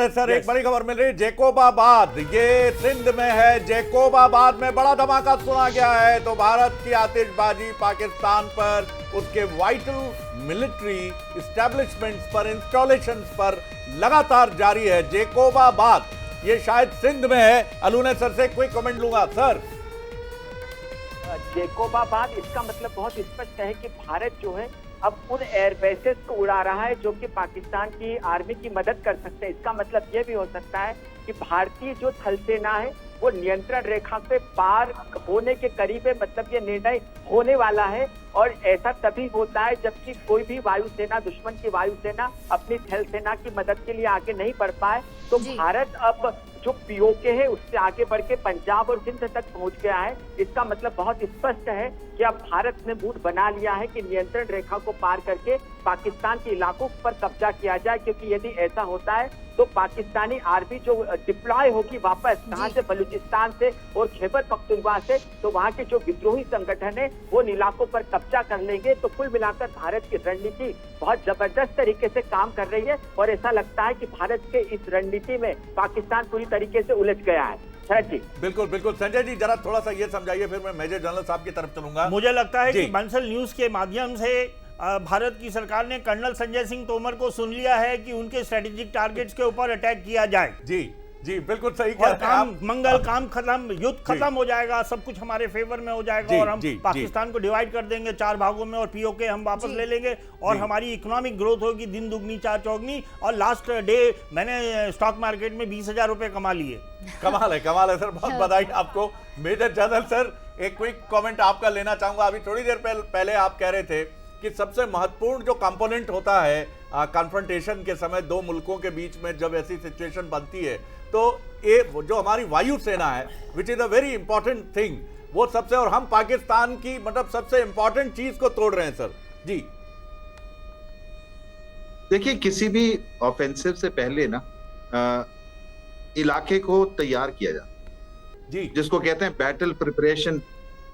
Sir एक बड़ी खबर मिल रही है, जेकोबाबाद ये सिंध में है। जेकोबाबाद में बड़ा धमाका सुना गया है। तो भारत की आतिशबाजी पाकिस्तान पर, उसके वाइटल मिलिट्री एस्टेब्लिशमेंट्स पर, इंस्टॉलेशंस पर लगातार जारी है। जेकोबाबाद ये शायद सिंध में है। अलूने सर से क्विक कमेंट लूंगा सर। जेकोबाबाद, इसका मतलब बहुत स्पष्ट है कि भारत जो है अब उन एयरबेसेस को उड़ा रहा है जो कि पाकिस्तान की आर्मी की मदद कर सकते हैं। इसका मतलब ये भी हो सकता है कि भारतीय जो थल सेना है वो नियंत्रण रेखा पे पार होने के करीब है। मतलब ये निर्णय होने वाला है और ऐसा तभी होता है जबकि कोई भी वायुसेना, दुश्मन की वायुसेना अपनी थल सेना की मदद के लिए आगे नहीं बढ़ पाए। तो भारत अब जो पीओके है उससे आगे बढ़ के पंजाब और सिंध तक पहुंच गया है। इसका मतलब बहुत स्पष्ट है कि अब भारत ने मूड बना लिया है कि नियंत्रण रेखा को पार करके पाकिस्तान के इलाकों पर कब्जा किया जाए, क्योंकि यदि ऐसा होता है तो पाकिस्तानी आर्मी जो डिप्लॉय होगी वापस कहां से, बलूचिस्तान से और खैबर पख्तूनख्वा से, तो वहां के जो विद्रोही संगठन है वो इन इलाकों पर कब्जा कर लेंगे। तो कुल मिलाकर भारत की रणनीति बहुत जबरदस्त तरीके से काम कर रही है और ऐसा लगता है कि भारत के इस रणनीति में पाकिस्तान पूरी तरीके से उलझ गया है। जी बिल्कुल बिल्कुल। संजय जी जरा थोड़ा सा ये समझाइए, फिर मैं मेजर जनरल साहब की तरफ चलूंगा। मुझे लगता है कि बंसल न्यूज के माध्यम से भारत की सरकार ने कर्नल संजय सिंह तोमर को सुन लिया है कि उनके स्ट्रेटेजिक टारगेट्स के ऊपर अटैक किया जाए। जी जी बिल्कुल सही और काम मंगल, काम खत्म, युद्ध खत्म हो जाएगा, सब कुछ हमारे फेवर में हो जाएगा और हम पाकिस्तान को डिवाइड कर देंगे 4 भागों में और पीओके हम वापस ले लेंगे और हमारी इकोनॉमिक ग्रोथ होगी दिन दुगनी चार चौगनी। और लास्ट डे मैंने स्टॉक मार्केट में 20,000 रुपए कमा लिए। कमाल है सर, बहुत बधाई आपको। मेजर जनरल सर एक क्विक कमेंट आपका लेना चाहूंगा। अभी थोड़ी देर पहले आप कह रहे थे कि सबसे महत्वपूर्ण जो कंपोनेंट होता है कॉन्फ्रंटेशन के समय दो मुल्कों के बीच में जब ऐसी सिचुएशन बनती है तो ये जो हमारी वायुसेना है which is a very important thing, वो सबसे, और हम पाकिस्तान की मतलब सबसे इंपॉर्टेंट चीज को तोड़ रहे हैं सर। जी देखिए, किसी भी ऑफेंसिव से पहले ना इलाके को तैयार किया जाता जी, जिसको कहते हैं battle preparation,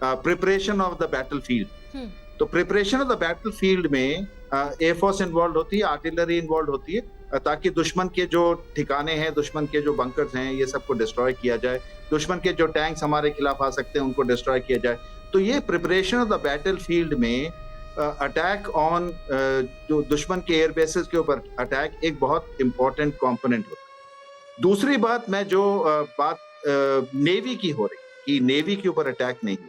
preparation of the battle field. तो preparation of the battle field में एयरफोर्स इन्वॉल्व होती है, आर्टिलरी इन्वॉल्व होती है, ताकि दुश्मन के जो ठिकाने हैं, दुश्मन के जो बंकर्स हैं, ये सबको डिस्ट्रॉय किया जाए, दुश्मन के जो टैंक्स हमारे खिलाफ आ सकते हैं उनको डिस्ट्रॉय किया जाए। तो ये preparation of the battle field में अटैक ऑन जो दुश्मन के एयरबेसेस के ऊपर अटैक एक बहुत इंपॉर्टेंट कंपोनेंट होता है। दूसरी बात, मैं जो बात नेवी की हो रही कि नेवी के ऊपर अटैक नहीं हुआ,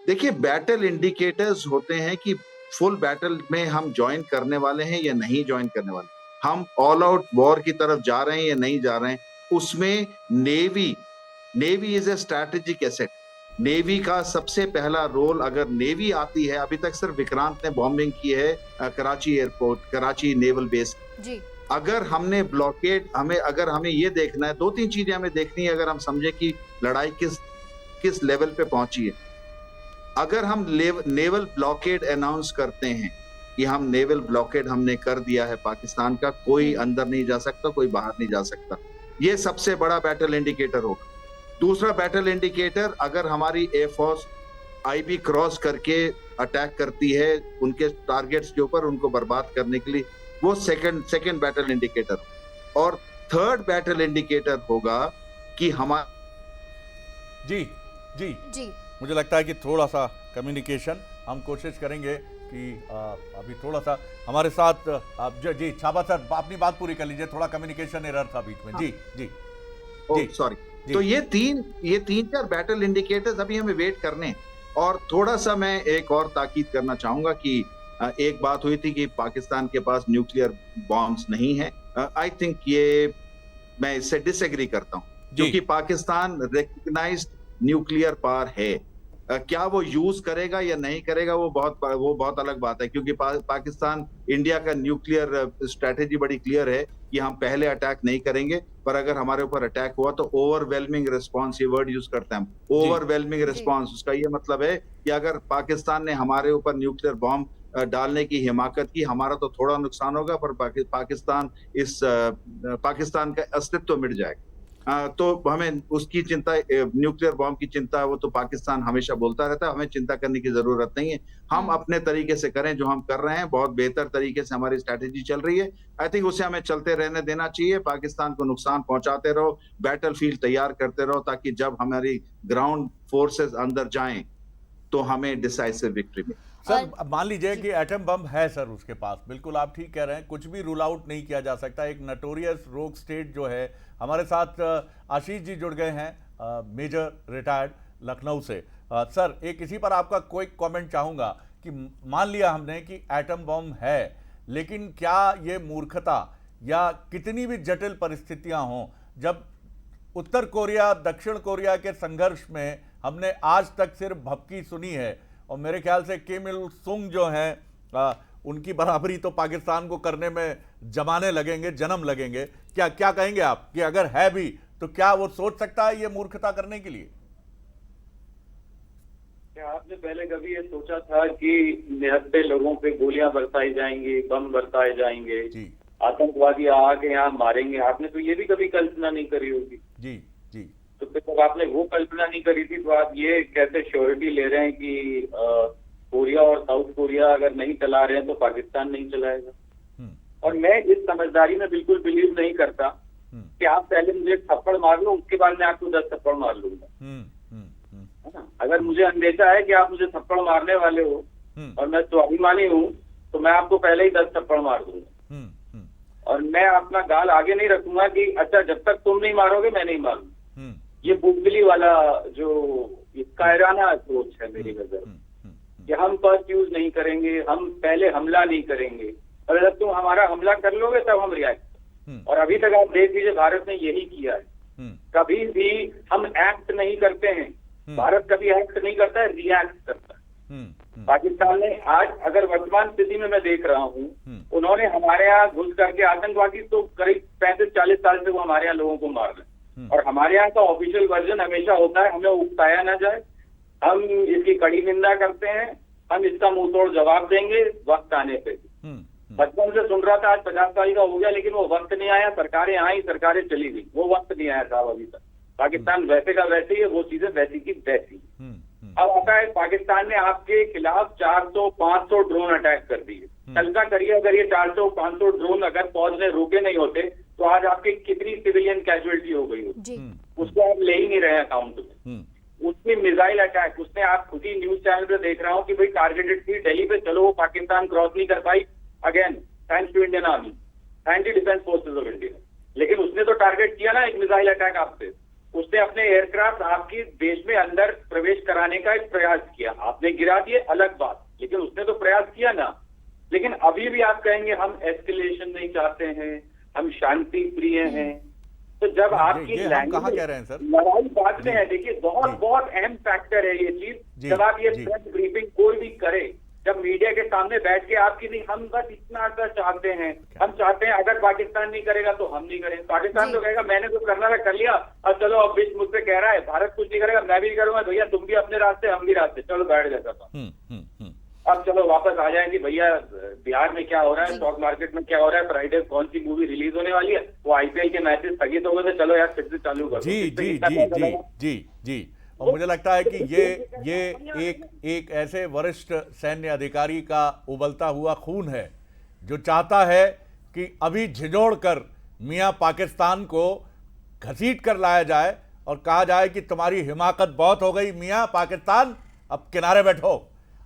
देखिए बैटल इंडिकेटर्स होते हैं कि फुल बैटल में हम ज्वाइन करने वाले हैं या नहीं ज्वाइन करने वाले, हम ऑल आउट वॉर की तरफ जा रहे हैं या नहीं जा रहे हैं। उसमें navy is a strategic asset. Navy का सबसे पहला रोल, अगर नेवी आती है, अभी तक सिर्फ विक्रांत ने बॉम्बिंग की है Karachi airport, Karachi naval base जी। अगर हमने ब्लॉकेड, अगर हमें ये देखना है, 2-3 चीजें हमें देखनी है अगर हम समझे कि लड़ाई किस लेवल पे पहुंची है। अगर हम नेवल ब्लॉकेड अनाउंस करते हैं कि हम नेवल ब्लॉकेड हमने कर दिया है पाकिस्तान का, कोई अंदर नहीं जा सकता, कोई बाहर नहीं जा सकता, ये सबसे बड़ा बैटल इंडिकेटर होगा। दूसरा बैटल इंडिकेटर, अगर हमारी एयरफोर्स आईबी क्रॉस करके अटैक करती है उनके टारगेट्स के ऊपर, उनको बर्बाद करने के लिए, वो सेकंड बैटल इंडिकेटर। और थर्ड बैटल इंडिकेटर होगा कि हमारा जी मुझे लगता है कि थोड़ा सा कम्युनिकेशन हम कोशिश करेंगे कि अभी थोड़ा सा हमारे साथ आप जी छाबा सर अपनी बात पूरी कर लीजिए, थोड़ा कम्युनिकेशन एरर था बीच में। जी सॉरी। तो ये तीन 4 बैटल इंडिकेटर्स अभी हमें वेट करने हैं। और थोड़ा सा मैं एक और ताकीद करना चाहूंगा कि एक बात हुई थी कि पाकिस्तान के पास न्यूक्लियर बॉम्ब्स नहीं है। आई थिंक ये मैं इससे डिसएग्री करता हूं, क्योंकि पाकिस्तान रिकग्नाइज्ड न्यूक्लियर पावर है। क्या वो यूज करेगा या नहीं करेगा वो बहुत अलग बात है, क्योंकि पाकिस्तान, इंडिया का न्यूक्लियर स्ट्रेटेजी बड़ी क्लियर है कि हम पहले अटैक नहीं करेंगे, पर अगर हमारे ऊपर अटैक हुआ तो ओवरवेलमिंग रिस्पांस, ये वर्ड यूज करते हैं हम, ओवरवेलमिंग रिस्पांस। उसका ये मतलब है कि अगर पाकिस्तान ने हमारे ऊपर न्यूक्लियर बॉम्ब डालने की हिमाकत की, हमारा तो थोड़ा नुकसान होगा, पर पाकिस्तान का अस्तित्व मिट जाएगा। तो हमें उसकी चिंता, न्यूक्लियर बॉम्ब की चिंता, वो तो पाकिस्तान हमेशा बोलता रहता है, हमें चिंता करने की जरूरत नहीं है। हम अपने तरीके से करें जो हम कर रहे हैं, बहुत बेहतर तरीके से हमारी स्ट्रैटेजी चल रही है। आई थिंक उसे हमें चलते रहने देना चाहिए। पाकिस्तान को नुकसान पहुंचाते रहो, बैटल फील्ड तैयार करते रहो, ताकि जब हमारी ग्राउंड फोर्सेस अंदर जाएं तो हमें डिसाइसिव विक्ट्री मिले। सर मान लीजिए कि एटम बम है सर उसके पास, बिल्कुल आप ठीक कह रहे हैं, कुछ भी रूल आउट नहीं किया जा सकता। एक नटोरियस रोग स्टेट जो है, हमारे साथ आशीष जी जुड़ गए हैं, मेजर रिटायर्ड लखनऊ से। सर एक इसी पर आपका कोई कमेंट चाहूंगा कि मान लिया हमने कि एटम बम है, लेकिन क्या ये मूर्खता या कितनी भी जटिल परिस्थितियां हों, जब उत्तर कोरिया दक्षिण कोरिया के संघर्ष में हमने आज तक सिर्फ भपकी सुनी है, और मेरे ख्याल से किम इल सुंग जो हैं उनकी बराबरी तो पाकिस्तान को करने में जमाने लगेंगे, जन्म लगेंगे। क्या क्या कहेंगे आप कि अगर है भी तो क्या वो सोच सकता है ये मूर्खता करने के लिए? क्या आपने पहले कभी ये सोचा था कि निहत्थे लोगों पे गोलियां बरसाई जाएंगी, बम बरसाए जाएंगे, आतंकवादी आके यहाँ मारेंगे? आपने तो ये भी कभी कल्पना नहीं करी होगी। जी जी। तो फिर जब आपने वो कल्पना नहीं करी थी तो आप ये कैसे श्योरिटी ले रहे हैं कि कोरिया और साउथ कोरिया अगर नहीं चला रहे हैं तो पाकिस्तान नहीं चलाएगा? और मैं इस समझदारी में बिल्कुल बिलीव नहीं करता कि आप पहले मुझे थप्पड़ मार लो, उसके बाद मैं आपको 10 थप्पड़ मार लूंगा, है ना? अगर मुझे अंदेशा है कि आप मुझे थप्पड़ मारने वाले हो और मैं स्वाभिमानी हूँ, तो मैं आपको पहले ही 10 थप्पड़ मार दूंगा, और मैं अपना गाल आगे नहीं रखूंगा कि अच्छा जब तक तुम नहीं मारोगे मैं नहीं मारूंगा। ये बुगली वाला जो कायराना अप्रोच है मेरी नजर में, कि हम फर्स्ट यूज नहीं करेंगे, हम पहले हमला नहीं करेंगे, और जब तुम हमारा हमला कर लोगे तब हम रिएक्ट। और अभी तक आप देख लीजिए भारत ने यही किया है। कभी भी हम एक्ट नहीं करते हैं, भारत कभी एक्ट नहीं करता है, रिएक्ट करता है। पाकिस्तान ने आज, अगर वर्तमान स्थिति में मैं देख रहा हूँ, उन्होंने हमारे यहाँ घुस करके, आतंकवादी तो करीब 35-40 साल से वो हमारे यहाँ लोगों को मार रहे हैं, और हमारे यहाँ का ऑफिशियल वर्जन हमेशा होता है हमें उकसाया ना जाए, हम इसकी कड़ी निंदा करते हैं, हम इसका मुंह तोड़ जवाब देंगे वक्त आने पे। बचपन से सुन रहा था, आज 50 साल का हो गया, लेकिन वो वक्त नहीं आया। सरकारें आई, सरकारें चली गई, वो वक्त नहीं आया साहब अभी तक। पाकिस्तान वैसे का वैसे ही है, वो चीजें वैसी की वैसी। अब आता है पाकिस्तान ने आपके खिलाफ 400-500 ड्रोन अटैक कर दिए। कल्पना करिए अगर ये 400-500 ड्रोन अगर फौज ने रोके नहीं होते तो आज आपकी कितनी सिविलियन कैजुअलिटी हो गई होती, उसको आप ले ही नहीं रहे अकाउंट में। उसमें मिसाइल अटैक, उसने, आप खुद ही न्यूज चैनल पे देख रहा हूँ कि भाई टारगेटेड थी दिल्ली पे, चलो वो पाकिस्तान क्रॉस नहीं कर पाई, again thanks to Indian army, anti defence forces of India. लेकिन उसने तो टारगेट किया ना एक मिसाइल अटैक आपसे, उसने अपने एयरक्राफ्ट आपकी देश में अंदर प्रवेश कराने का एक प्रयास किया, आपने गिरा दिए अलग बात, लेकिन उसने तो प्रयास किया ना। लेकिन अभी भी आप कहेंगे हम एस्केलेशन नहीं चाहते हैं, हम शांति प्रिय हैं। तो जब आपकी कहाँ कह रहे हैं सर, लड़ाई बाद में है, देखिए बहुत अहम फैक्टर है ये चीज। जब आप ये प्रेस ब्रीफिंग कोई भी करे, जब मीडिया के सामने बैठ के आपकी नहीं, हम बस इतना सा चाहते हैं, हम चाहते हैं अगर पाकिस्तान नहीं करेगा तो हम नहीं करेंगे। पाकिस्तान तो कहेगा मैंने तो करना था कर लिया, अब चलो अब बीच मुझसे कह रहा है भारत कुछ नहीं करेगा, मैं भी करूंगा, भैया तुम भी अपने रास्ते हम भी रास्ते, चलो बैठ जाता था। अब चलो वापस आ जाएंगे भैया, बिहार में क्या हो रहा है, स्टॉक मार्केट में क्या हो रहा है, फ्राइडे कौन सी मूवी रिलीज होने वाली है, वो आईपीएल के मैचेस स्थगित हो गए थे, चलो यार फिर से चालू करो। जी जी जी जी जी जी। और मुझे लगता है कि ये एक ऐसे वरिष्ठ सैन्य अधिकारी का उबलता हुआ खून है जो चाहता है कि अभी झिझोड़ कर मियां पाकिस्तान को घसीट कर लाया जाए और कहा जाए कि तुम्हारी हिमाकत बहुत हो गई मियां पाकिस्तान, अब किनारे बैठो,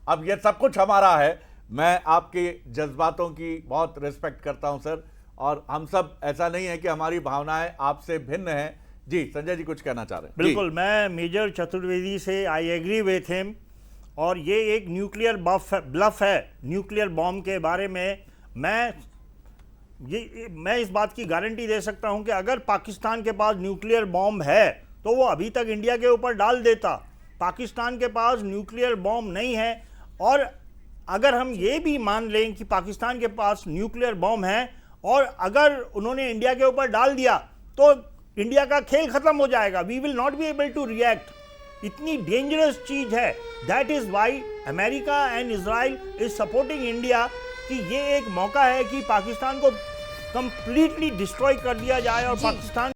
अब ये सब कुछ हमारा है। मैं आपके जज्बातों की बहुत रिस्पेक्ट करता हूं सर, और हम सब ऐसा नहीं है कि हमारी भावनाएं आपसे भिन्न हैं। जी संजय जी कुछ कहना चाह रहे हैं? बिल्कुल, मैं मेजर चतुर्वेदी से आई एग्री विथ हिम, और ये एक न्यूक्लियर ब्लफ है न्यूक्लियर बॉम्ब के बारे में। मैं इस बात की गारंटी दे सकता हूं कि अगर पाकिस्तान के पास न्यूक्लियर बॉम्ब है तो वो अभी तक इंडिया के ऊपर डाल देता। पाकिस्तान के पास न्यूक्लियर बॉम्ब नहीं है, और अगर हम ये भी मान लें कि पाकिस्तान के पास न्यूक्लियर बॉम्ब है और अगर उन्होंने इंडिया के ऊपर डाल दिया तो इंडिया का खेल खत्म हो जाएगा। We will not be able to react. इतनी डेंजरस चीज है। That is why America and Israel is supporting India, कि ये एक मौका है कि पाकिस्तान को कंप्लीटली डिस्ट्रॉय कर दिया जाए और पाकिस्तान